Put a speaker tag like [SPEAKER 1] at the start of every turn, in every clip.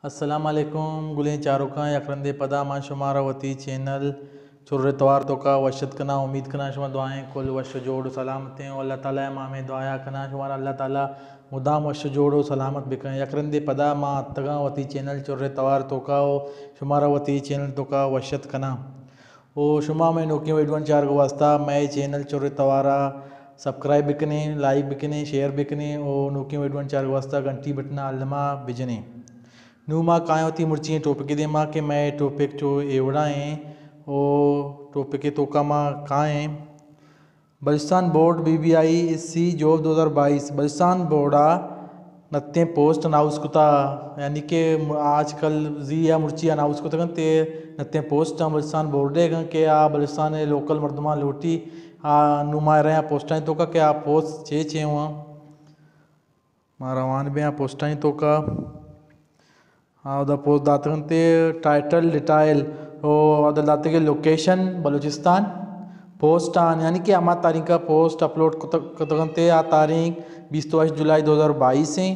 [SPEAKER 1] अस्सलाम वालेकुम गुलें चारुका यकरंदे पदा मा शुमारा वती चैनल चुर्र तवार तो का वशत कना उम्मीद कना शुमा दुआएं कुल वश जोड़ सलामतें और अल्लाह ताला मामे दुआया कना शुमारा अल्लाह ताला मुदाम वश जोड़ो सलामत बिकन यकरंदे पदा मा तगा वती चैनल चुर्र तवार तो का शुमारा वती चैनल तो का वशत कना ओ शुमा में नोकी वेडवन चार गो वास्ता मैं चैनल चुर्र तवारा सब्सक्राइब बिकने लाइक बिकने शेयर बिकने और नोकी वेडवन चार गो वास्ता घंटी बटना अल्लमा बिजने न्यूमा कायोती मुर्ची टॉपिक दे माँ के मैं टॉपिक जो एवड़ा हैं ओ टॉपिक के तोका माँ कहाँ हैं बलुचिस्तान बोर्ड BBI सी जॉब 2022 बलुचिस्तान बोर्डा नत्ते पोस्ट अनाउंस कुता यानी कि आजकल जी या मुर्ची अनाउंस कुता ते नत्ते पोस्ट बलुचिस्तान बोर्डे के आ बलुचिस्तान लोकल मर्दमा लोटी नुमा रहे पोस्टा तो का क्या पोस्ट चे हुआ मारावान भी पोस्टा तो का पोस्ट दाते टाइटल डिटाइल दाते के लोकेशन बलूचिस्तान पोस्ट आन यानी कि हमारा तारीख का पोस्ट अपलोड करते आ तारीख 22 जुलाई 2022 से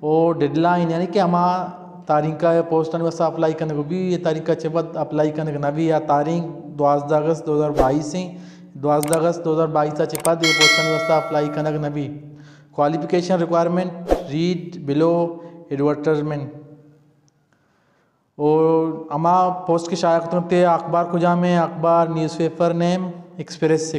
[SPEAKER 1] और डेडलाइन यानी कि हमारा तारीख का पोस्ट बस अप्लाई करने को भी ये तारीख का चबद अप्लाई करने का भी या तारीख 12 अगस्त 2022 से 12 अगस्त 2022 का चिपद ये पोस्ट बस अप्लाई करने का भी qualification requirement read below advertisement और अमा पोस्ट की शाया करते अखबार खुजा में अखबार न्यूज़पेपर नेम एक्सप्रेस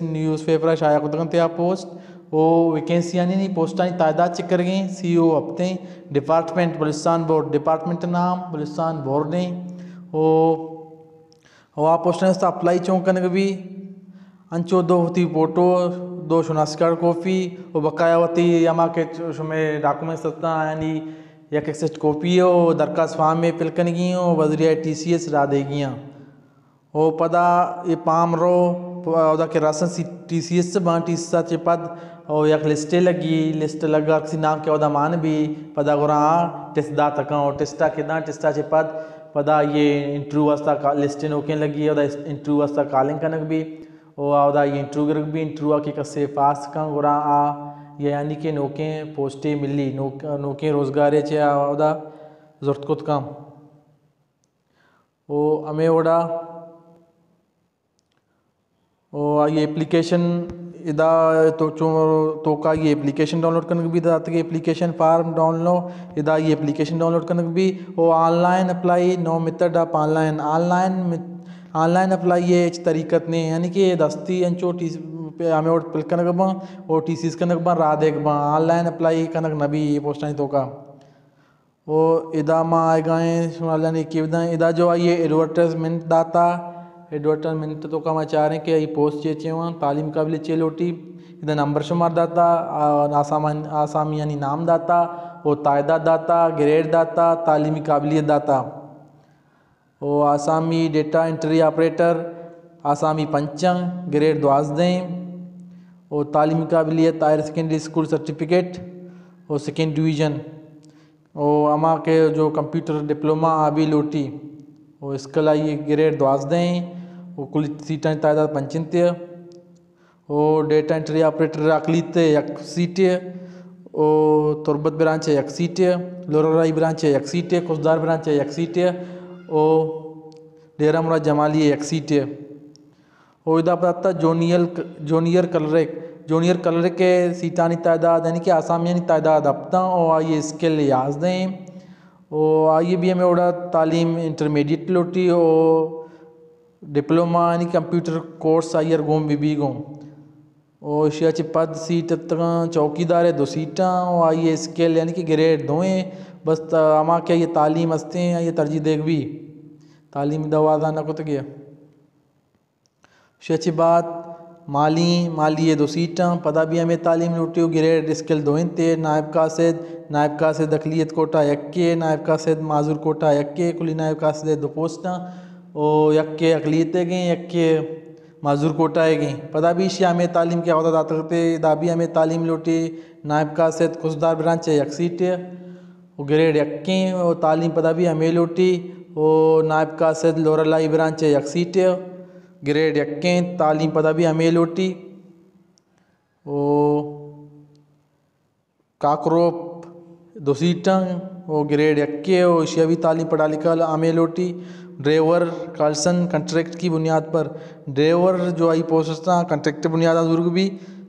[SPEAKER 1] न्यूज़पेपर शाया करते आ पोस्ट वो वैकेंसी यानी नहीं पोस्टा तादाद चेक कर गई CO हफ्ते डिपार्टमेंट बलुचिस्तान बोर्ड डिपार्टमेंट नाम बलुचिस्तान बोर्ड ने वो आ पोस्ट ने अप्लाई चौंक करने भी अंचो दो होती फोटो 2 शनाख्ती कार्ड कॉपी और बकाया होती अमा के में डॉक्यूमेंट्स यानी एक एक्सेस्ट कॉपी हो दरखास्त फार्म में पिलकन गई हो वजरिया TCS रा देगी ओ पदा ये पाम रो के राशन TCS से TCS पद और एक लिस्टे लगी लिस्ट लगा किसी नाम के मान भी पदा गुरा टेस्ट दा तक टेस्टा के टेस्टा चे पदा ये इंटरव्यू वास्ता लिस्ट नौकरी लगी और इंटरव्यू वास्ता कॉलिंग कनक भी और ये इंटरव्यू की कसे पास का गुरा ये यानी कि नौके पोस्टें मिली नौके रोजगार चे आवदा जरूरत कुत काम ओ हमें ओडा ओ ये एप्लीकेशन इदा तो का ये एप्लीकेशन डाउनलोड करने भी दाते एप्लीकेशन फार्म डाउनलोड इदा ये एप्लीकेशन डाउनलोड करने भी ओ ऑनलाइन अप्लाई नो मेथड ऑफ ऑनलाइन अप्लाई ये तरीकत ने यानी कि दस्ती अंचो हमें और पिल कनक बा और TCS कनक बा राधे बा ऑनलाइन अप्लाई कनक नबी पोस्टा तो का ओ इदा मा आए गए ने कि इदा जो ये एडवर्टाइजमेंट दाता एडवर्टाइजमेंट तो का मैं चाह रहे हैं कि ये पोस्ट चे हुआ तालीम काबिल चे लोटी इदा नंबर शुमार दाता आसामी यानी नाम दाता वो तायदाद दाता ग्रेड दाता तालीमी काबिलियत दाता ओ आसामी डेटा एंट्री ऑपरेटर आसामी पंचंग ग्रेड 12 और तालीमी काबिलियत हायर सेकेंडरी स्कूल सर्टिफिकेट और सेकेंड डिवीज़न और अमा के जो कंप्यूटर डिप्लोमा आबी लोटी और इसके लिए ग्रेड 12 और कुल सीटें तादाद 75 और डेटा एंट्री ऑपरेटर अकलीत 1 सीट और Turbat branch 1 seat Loralai branch 1 seat Khuzdar branch 1 seat और डेरा मुराद जमाली 1 सीट और इदा पता जूनियर कलर के सीटानी तादाद यानी कि आसामियानी तादाद अपना और ये इसके लिहाज दें और आइए भी हमें उड़ा तालीम इंटरमीडिएट लोटी और डिप्लोमा यानी कंप्यूटर कोर्स आइयर गोम भी गोम और एशिया च पद सीट चौकीदार है 2 सीटा और आइए स्केल यानी कि ग्रेड 2 बस अमा क्या ये तालीम हंसते हैं ये तरजीह देख भी तालीम दवादा न कुत गया अच्छी बात माली ये 2 सीटा पदा भी हमें तालीम लूटी ग्रेड स्केल 2 थे नायब कासिद अकलियत कोटा 1 के नायब कासिद माजूर कोटा 1 के कुली नायब कासिद 2 पोस्टा और 1 के अकलियतें गई 1 के माजूर कोटा है गई पदा भी हमें तालीम के अहदा दाते दाबी हमें तालीम लूटी नायब कासिद कुसदार ब्रांच 1 सीट और ग्रेड 1 के और तालीम पदा भी हमें लूटी और नायब कासिद लोरालाई ब्रांच 1 सीट ग्रेड 1 के तालीम पदा भी हमें लूटी ओ काकरोप दो सीटां वो ग्रेड यक्के वो शियावी तालीम पढ़ा लिखा आमे लोटी ड्राइवर कार्लसन कंट्रैक्ट की बुनियाद पर ड्राइवर जो आई पोस्टा कंट्रैक्ट बुनियाद दुर्ग भी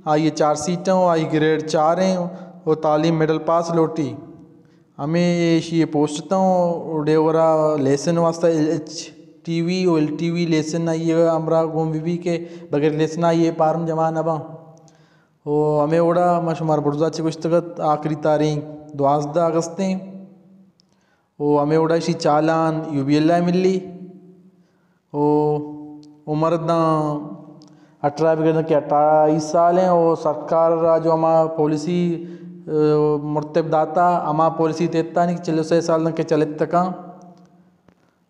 [SPEAKER 1] आई 4 सीटें आई ग्रेड 4 हैं वो तालीम मिडल पास लोटी हमें ये पोस्टता हूँ ड्राइवरा लेसन वास्ता HTV और LTV लेसन आइए हमरा गोम भी के बगैर लेसन आइए पारम जमान अब वो हमें ओड़ा शुमार बुर्जाची कुछ तक आखिरी तारीख 12 अगस्त वो हमें ओड़ा शी चालान UBL मिली वो उम्र दा 18 बिगड़ के 28 साल हैं और सरकार जो हमारा पॉलिसी मुर्तब दाता हमारा पॉलिसी देता नहीं चलो 6 साल तक के चले तक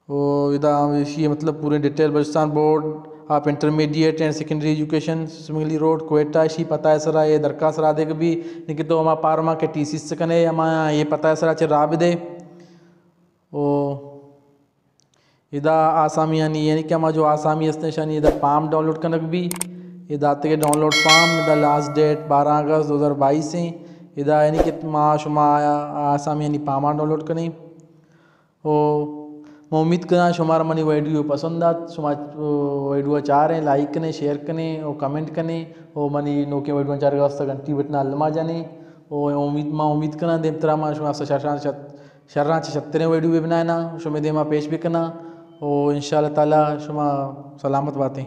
[SPEAKER 1] वो इदा ये मतलब पूरे detail Balochistan board of intermediate and secondary education Samungli road Quetta शी पता है सरा ये दरखास्त रा दे भी नहीं तो हमारा पारमा के TC से कने हमारा ये पता है सरा चे राब दे ओ इदा आसामी यानी कि हमारा जो आसामी अस्तेशानी इदा पाम डाउनलोड कनक भी इदा के डाउनलोड पाम इदा लास्ट डेट 12 अगस्त 2022 है इदा यानी कि माँ शुमा आसामी यानी पामा डाउनलोड करें ओ मैं उम्मीद करना शुमार मनी वीडियो पसंद आ शुमा वीडियो चाह रहे हैं लाइक करें शेयर करें और कमेंट करें और मनी नोके वीडियो चाह रहे घंटी बटना अलमा जाने और उम्मीद करना देव तरह माँ शुमा शर्रा छत्तरें वीडियो भी बनाना शुमे दे माँ पेश भी करना और इंशाल्लाह ताला शुमा सलामत बातें